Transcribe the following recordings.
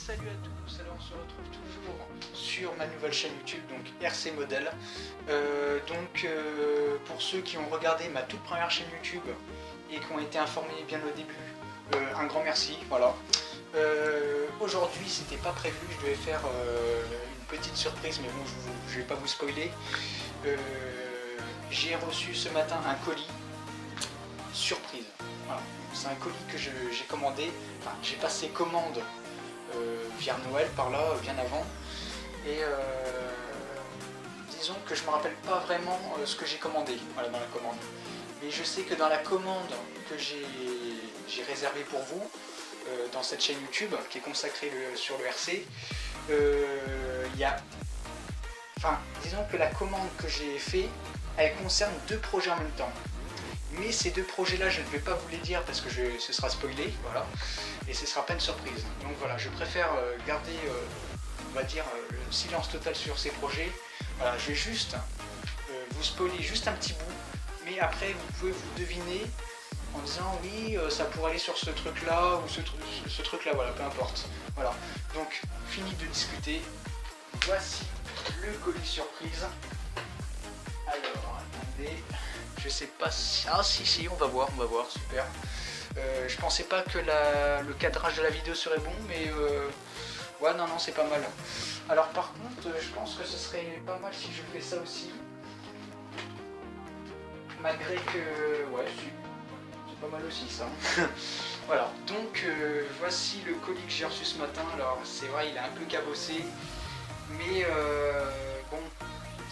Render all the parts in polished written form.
salut à tous, alors on se retrouve toujours sur ma nouvelle chaîne YouTube, donc RC Model. Pour ceux qui ont regardé ma toute première chaîne YouTube et qui ont été informés bien au début, un grand merci, voilà. Aujourd'hui c'était pas prévu, je devais faire une petite surprise, mais bon je vais pas vous spoiler. J'ai reçu ce matin un colis surprise. Voilà. C'est un colis que j'ai commandé, enfin, j'ai passé commande vers Noël par là, bien avant, et disons que je me rappelle pas vraiment ce que j'ai commandé, voilà, dans la commande, mais je sais que dans la commande que j'ai réservée pour vous, dans cette chaîne YouTube qui est consacrée sur le RC, il y a, enfin, disons que la commande que j'ai fait, elle concerne deux projets en même temps. Mais ces deux projets-là, je ne vais pas vous les dire parce que ce sera spoilé, voilà, et ce sera pas une surprise. Donc voilà, je préfère garder, on va dire, le silence total sur ces projets. Voilà, je vais juste vous spoiler juste un petit bout, mais après vous pouvez vous deviner en disant oui, ça pourrait aller sur ce truc-là ou ce truc-là, voilà, peu importe. Voilà, donc fini de discuter. Voici le colis surprise. Alors, attendez. Je sais pas si... Ah si, on va voir, super. Je pensais pas que le cadrage de la vidéo serait bon, mais ouais, non, c'est pas mal. Alors par contre, je pense que ce serait pas mal si je fais ça aussi. Malgré que... ouais, c'est pas mal aussi ça. Voilà, donc voici le colis que j'ai reçu ce matin. Alors c'est vrai, il est un peu cabossé, mais bon...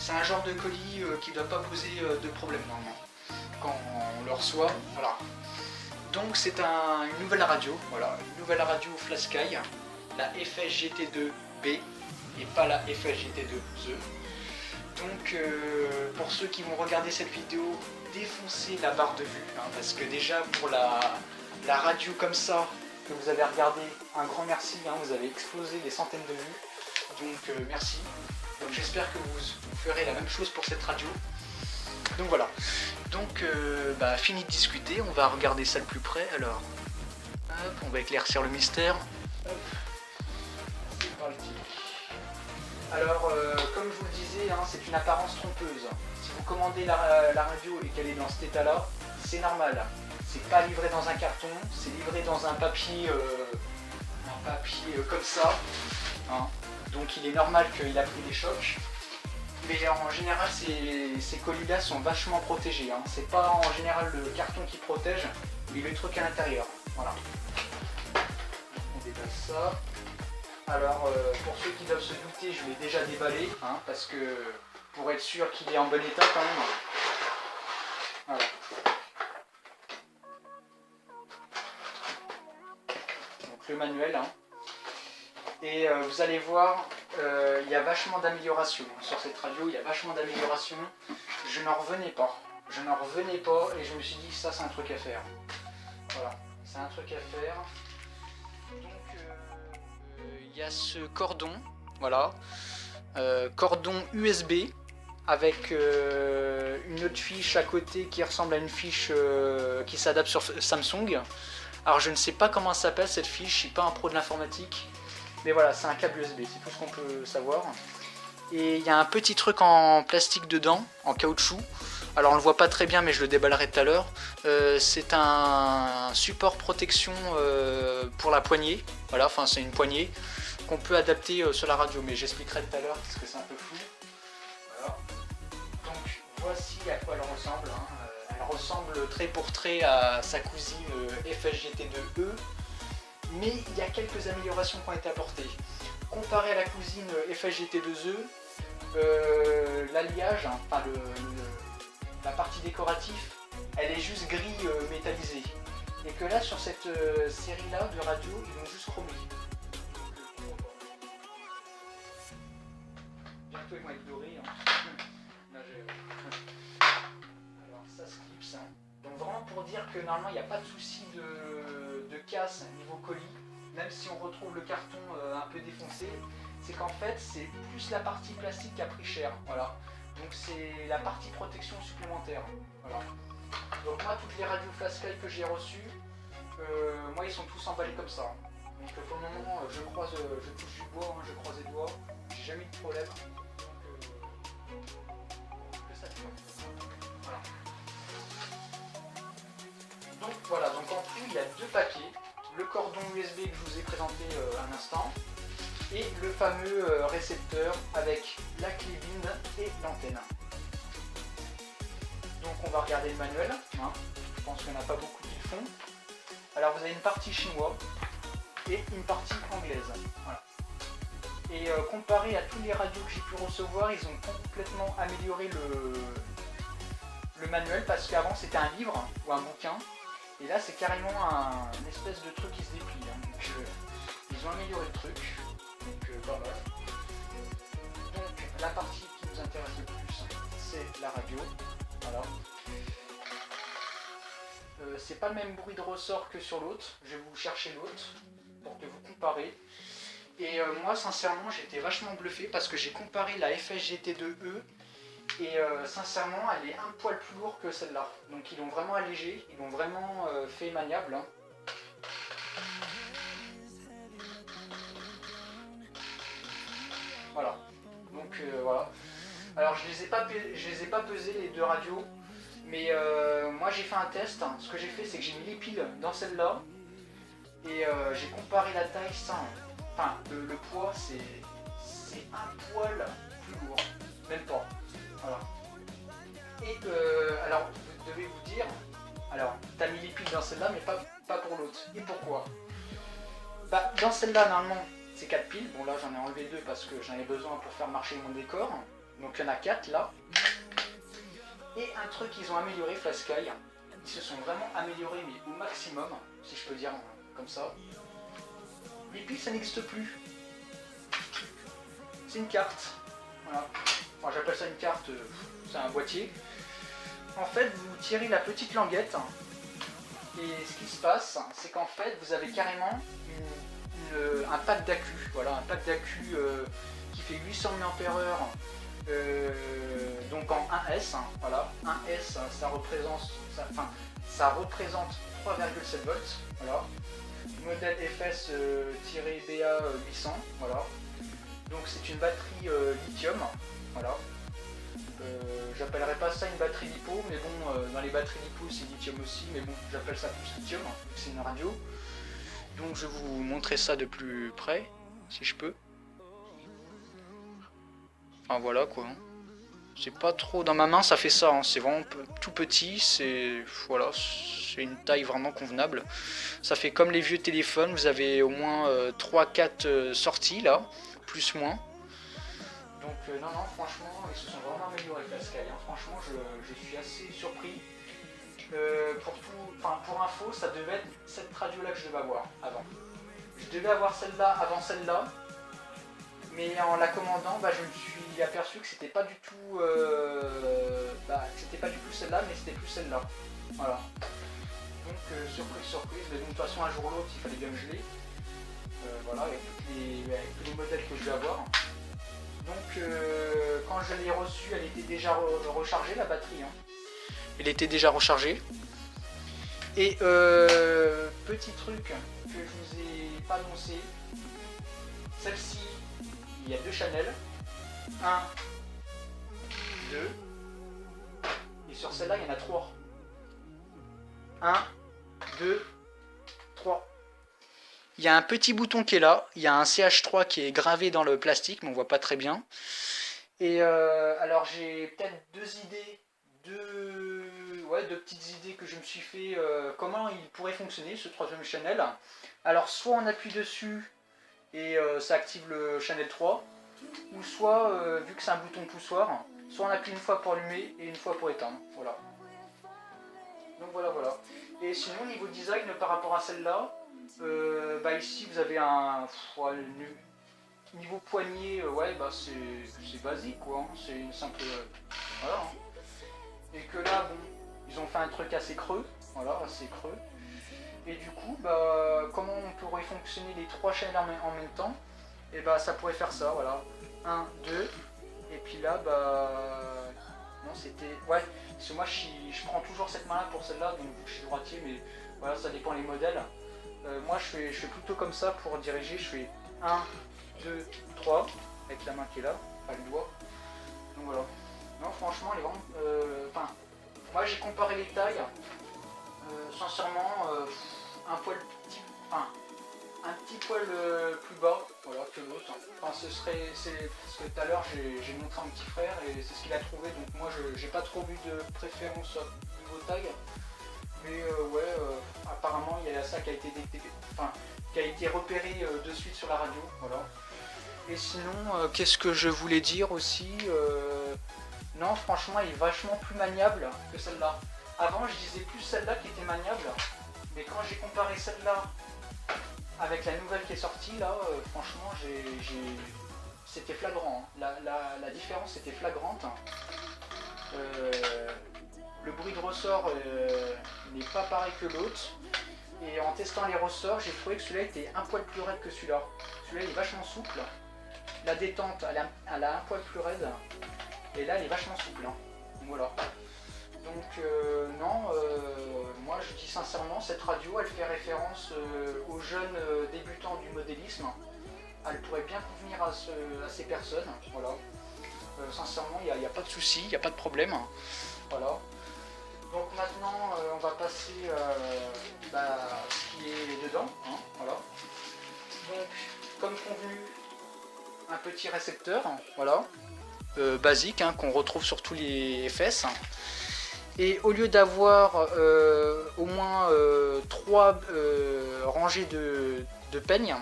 C'est un genre de colis qui ne doit pas poser de problème normalement quand on le reçoit. Voilà. Donc c'est une nouvelle radio, voilà, une nouvelle radio FlashSky, la FSGT2B et pas la FSGT2E. Donc pour ceux qui vont regarder cette vidéo, défoncez la barre de vue, hein, parce que déjà pour la radio comme ça que vous avez regardé, un grand merci, hein, vous avez explosé des centaines de vues, donc merci. Donc j'espère que vous ferez la même chose pour cette radio. Donc voilà. Donc fini de discuter, on va regarder ça de plus près. Alors, hop, on va éclaircir le mystère. Hop. C'est parti. Alors, comme je vous le disais, hein, c'est une apparence trompeuse. Si vous commandez la radio et qu'elle est dans cet état-là, c'est normal. C'est pas livré dans un carton, c'est livré dans un papier comme ça. Hein. Donc il est normal qu'il a pris des chocs, mais en général ces colis-là sont vachement protégés, hein. C'est pas en général le carton qui protège, mais le truc à l'intérieur. Voilà. On déballe ça. Alors pour ceux qui doivent se douter, je l'ai déjà déballé, hein, parce que pour être sûr qu'il est en bon état quand même. Voilà. Donc le manuel, hein. Et vous allez voir, il y a vachement d'amélioration sur cette radio, il y a vachement d'amélioration. Je n'en revenais pas, et je me suis dit ça c'est un truc à faire. Voilà, c'est un truc à faire. Donc il y a ce cordon, voilà, cordon USB avec une autre fiche à côté qui ressemble à une fiche qui s'adapte sur Samsung. Alors je ne sais pas comment ça s'appelle cette fiche, je ne suis pas un pro de l'informatique. Mais voilà, c'est un câble USB, c'est tout ce qu'on peut savoir. Et il y a un petit truc en plastique dedans, en caoutchouc. Alors on le voit pas très bien, mais je le déballerai tout à l'heure. C'est un support protection pour la poignée. Voilà, enfin c'est une poignée qu'on peut adapter sur la radio, mais j'expliquerai tout à l'heure parce que c'est un peu flou. Voilà. Donc voici à quoi elle ressemble. Hein. Elle ressemble trait pour trait à sa cousine FSGT2E. Mais il y a quelques améliorations qui ont été apportées. Comparé à la cousine FSGT2E, l'alliage, hein, enfin la partie décorative, elle est juste gris métallisé. Et que là, sur cette série-là de radio, ils l'ont juste chromé. Bientôt ils vont être dorés. Hein. Là, alors ça se clipse. Hein. Donc vraiment pour dire que normalement il n'y a pas de souci de casse niveau colis, même si on retrouve le carton un peu défoncé, c'est qu'en fait c'est plus la partie plastique qui a pris cher. Voilà. Donc c'est la partie protection supplémentaire. Voilà. Donc moi toutes les radios FlashSky que j'ai reçues, moi ils sont tous emballés comme ça. Donc pour le moment, je touche du bois, hein, je croise les doigts, j'ai jamais eu de problème. Donc ça dure. Voilà. Donc voilà, donc en tout il y a deux paquets, le cordon USB que je vous ai présenté un instant, et le fameux récepteur avec la clé bind et l'antenne. Donc on va regarder le manuel, hein. Je pense qu'il n'y en a pas beaucoup qui le font. Alors vous avez une partie chinoise et une partie anglaise. Voilà. Et comparé à tous les radios que j'ai pu recevoir, ils ont complètement amélioré le manuel, parce qu'avant c'était un livre ou un bouquin, et là c'est carrément une espèce de truc qui se déplie. Hein. Donc ils ont amélioré le truc, donc pas mal. Donc la partie qui nous intéresse le plus, c'est la radio. Voilà. C'est pas le même bruit de ressort que sur l'autre, je vais vous chercher l'autre pour que vous comparez. Et moi sincèrement j'étais vachement bluffé parce que j'ai comparé la FSGT2E et sincèrement elle est un poil plus lourde que celle-là. Donc ils l'ont vraiment allégé, ils l'ont vraiment fait maniable. Hein. Voilà. Donc voilà. Alors je les ai pas pesés les deux radios. Mais moi j'ai fait un test, ce que j'ai fait c'est que j'ai mis les piles dans celle-là et j'ai comparé la taille sans, enfin le poids c'est un poil plus lourd, même pas, voilà. Et alors vous devez vous dire, alors t'as mis les piles dans celle-là mais pas pour l'autre, et pourquoi? Bah dans celle-là normalement c'est 4 piles, bon là j'en ai enlevé 2 parce que j'en avais besoin pour faire marcher mon décor, donc il y en a 4 là. Et un truc qu'ils ont amélioré, Flasky, ils se sont vraiment améliorés mais au maximum, si je peux dire comme ça. Les piles ça n'existe plus. C'est une carte. Voilà. Enfin, j'appelle ça une carte, c'est un boîtier. En fait vous tirez la petite languette et ce qui se passe c'est qu'en fait vous avez carrément un pack d'accu. Voilà, un pack d'accu qui fait 800 mAh. Donc en 1S, hein, voilà, 1S ça représente 3,7 volts, voilà. Modèle FS-BA 800, voilà. Donc c'est une batterie lithium, voilà. J'appellerais pas ça une batterie lipo, mais bon, dans les batteries lipo c'est lithium aussi, mais bon, j'appelle ça plus lithium, c'est une radio. Donc je vais vous montrer ça de plus près, si je peux. Enfin voilà quoi. C'est pas trop dans ma main, ça fait ça. Hein. C'est vraiment tout petit. C'est voilà, c'est une taille vraiment convenable. Ça fait comme les vieux téléphones. Vous avez au moins 3-4 sorties là, plus moins. Donc non, franchement, ils se sont vraiment améliorés avec la Sky. Hein. Franchement, je suis assez surpris. Pour info, ça devait être cette radio là que je devais avoir avant. Je devais avoir celle-là avant celle-là. Mais en la commandant, je me suis aperçu que c'était pas du tout celle-là, mais c'était plus celle-là. Voilà. Donc surprise, mais de toute façon un jour ou l'autre il fallait bien me geler. Voilà, avec tous les modèles que je vais avoir. Donc quand je l'ai reçue, elle était déjà rechargée la batterie. Hein. Elle était déjà rechargée. Et petit truc que je vous ai pas annoncé, celle-ci. Il y a 2 channels, 1, 2, et sur celle-là il y en a 3. 1, 2, 3. Il y a un petit bouton qui est là, il y a un CH3 qui est gravé dans le plastique, mais on voit pas très bien. Et alors j'ai peut-être deux petites idées que je me suis fait, comment il pourrait fonctionner ce troisième channel. Alors soit on appuie dessus, et ça active le channel 3, ou soit vu que c'est un bouton poussoir, soit on appuie une fois pour allumer et une fois pour éteindre, voilà. Donc voilà. Et sinon niveau design par rapport à celle-là, ici vous avez un niveau poignet, c'est basique quoi, hein. C'est une simple, voilà. Hein. Et que là bon, ils ont fait un truc assez creux, voilà, assez creux. Et du coup, comment on pourrait fonctionner les 3 chaînes en même temps? Et ça pourrait faire ça, voilà. 1, 2, et puis là, non, c'était... Ouais, parce que moi, je prends toujours cette main-là pour celle-là, donc je suis droitier, mais voilà, ça dépend les modèles. Moi je fais plutôt comme ça pour diriger, je fais 1, 2, 3 avec la main qui est là, pas le doigt. Donc voilà. Non franchement elle est vraiment. Moi j'ai comparé les tailles. Sincèrement un poil petit. Un petit poil plus bas voilà, que l'autre. C'est parce que tout à l'heure j'ai montré à mon petit frère et c'est ce qu'il a trouvé, donc moi j'ai pas trop vu de préférence au niveau taille. Mais apparemment il y a ça qui a été qui a été repéré de suite sur la radio. Voilà. Et sinon, qu'est-ce que je voulais dire aussi non, franchement, elle est vachement plus maniable que celle-là. Avant, je disais plus celle-là qui était maniable, mais quand j'ai comparé celle-là avec la nouvelle qui est sortie, là, franchement, c'était flagrant. Hein. La différence était flagrante. Le bruit de ressort n'est pas pareil que l'autre. Et en testant les ressorts, j'ai trouvé que celui-là était un poil plus raide que celui-là. Celui-là, il est vachement souple. La détente, elle a un poil plus raide. Et là, elle est vachement souple. Hein. Voilà. Donc, non, moi je dis sincèrement, cette radio, elle fait référence aux jeunes débutants du modélisme. Elle pourrait bien convenir à ces personnes. Voilà. Sincèrement, il n'y a pas de souci, il n'y a pas de problème. Voilà. Donc maintenant, on va passer à ce qui est dedans. Hein, voilà. Donc, comme convenu, un petit récepteur, voilà, basique, hein, qu'on retrouve sur tous les FS. Et au lieu d'avoir au moins 3 rangées de peignes,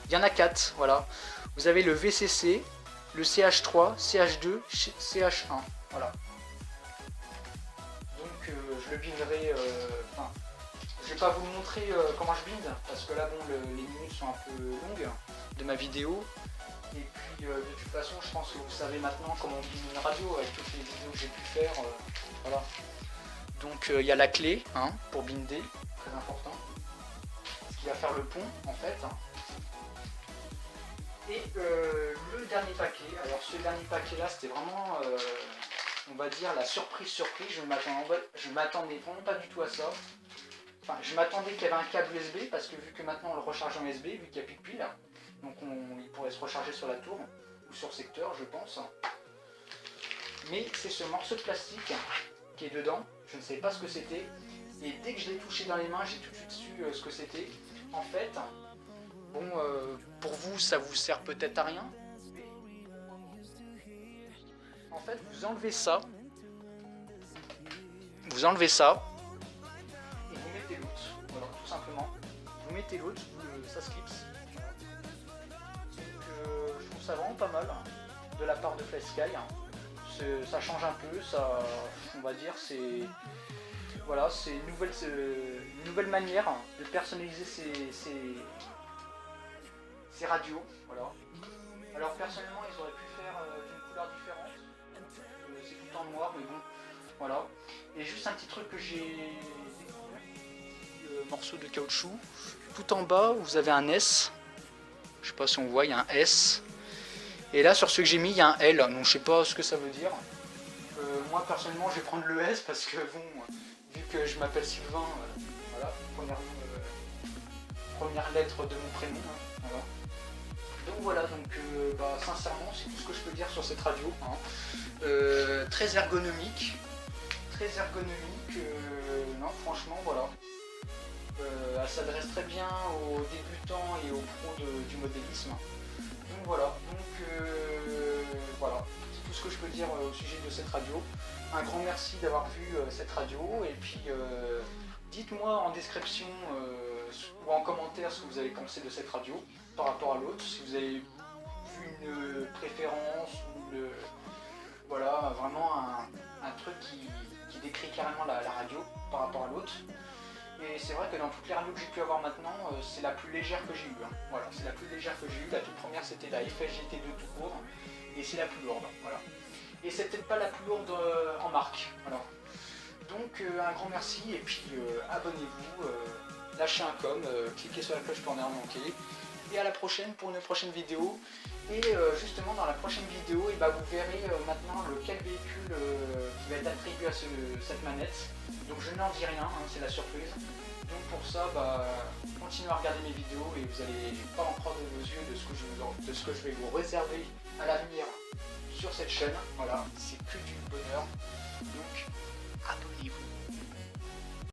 il y en a 4. Voilà. Vous avez le VCC, le CH3, CH2, CH1. Voilà. Donc je le binderai. Je vais pas vous montrer comment je binde parce que là bon les minutes sont un peu longues de ma vidéo. Et puis de toute façon je pense que vous savez maintenant comment on binde une radio avec toutes les vidéos que j'ai pu faire. Voilà. Donc il y a la clé hein, pour binder, très important. Ce qui va faire le pont en fait. Hein. Et le dernier paquet, alors ce dernier paquet là c'était vraiment on va dire la surprise. Je m'attendais vraiment pas du tout à ça. Enfin, je m'attendais qu'il y avait un câble USB parce que vu que maintenant on le recharge en USB, vu qu'il n'y a plus de pile, donc il pourrait se recharger sur la tour ou sur secteur, je pense. Mais c'est ce morceau de plastique qui est dedans, je ne sais pas ce que c'était, et dès que je l'ai touché dans les mains, j'ai tout de suite su ce que c'était. En fait, bon, pour vous, ça vous sert peut-être à rien, mais en fait, vous enlevez ça, et vous mettez l'autre, voilà, tout simplement. Vous mettez l'autre, ça se clipse. Donc, je trouve ça vraiment pas mal de la part de FlySky. Ça change un peu, ça, on va dire, c'est voilà, c'est une nouvelle manière de personnaliser ces radios. Voilà. Alors personnellement, ils auraient pu faire d'une couleur différente. C'est tout en noir, mais bon, voilà. Et juste un petit truc que j'ai morceau de caoutchouc. Tout en bas, vous avez un S. Je sais pas si on voit, il y a un S. Et là, sur ce que j'ai mis, il y a un L. Donc je sais pas ce que ça veut dire. Moi personnellement, je vais prendre le S parce que bon, vu que je m'appelle Sylvain, voilà, première lettre de mon prénom. Hein, voilà. Donc voilà, donc sincèrement, c'est tout ce que je peux dire sur cette radio. Hein. Très ergonomique. Non, franchement, voilà. Elle s'adresse très bien aux débutants et aux pros du modélisme. Donc voilà, voilà, c'est tout ce que je peux dire au sujet de cette radio. Un grand merci d'avoir vu cette radio et puis dites-moi en description ou en commentaire ce que vous avez pensé de cette radio par rapport à l'autre, si vous avez vu une préférence ou voilà, vraiment un truc qui décrit carrément la radio par rapport à l'autre. Et c'est vrai que dans toutes les radios que j'ai pu avoir maintenant, c'est la plus légère que j'ai eue. Hein. Voilà, c'est la plus légère que j'ai eue. La toute première c'était la FSGT2 tout court. Et c'est la plus lourde. Voilà. Et c'est peut-être pas la plus lourde en marque. Voilà. Donc un grand merci et puis abonnez-vous, lâchez un com, cliquez sur la cloche pour ne rien manquer. Et à la prochaine pour une prochaine vidéo. Et justement dans la prochaine vidéo, vous verrez maintenant lequel véhicule qui va être attribué à cette manette. Donc je n'en dis rien, hein, c'est la surprise. Donc pour ça, continuez à regarder mes vidéos et vous n'allez pas en croire de vos yeux de ce que je vais vous réserver à l'avenir sur cette chaîne. Voilà, c'est que du bonheur. Donc abonnez-vous.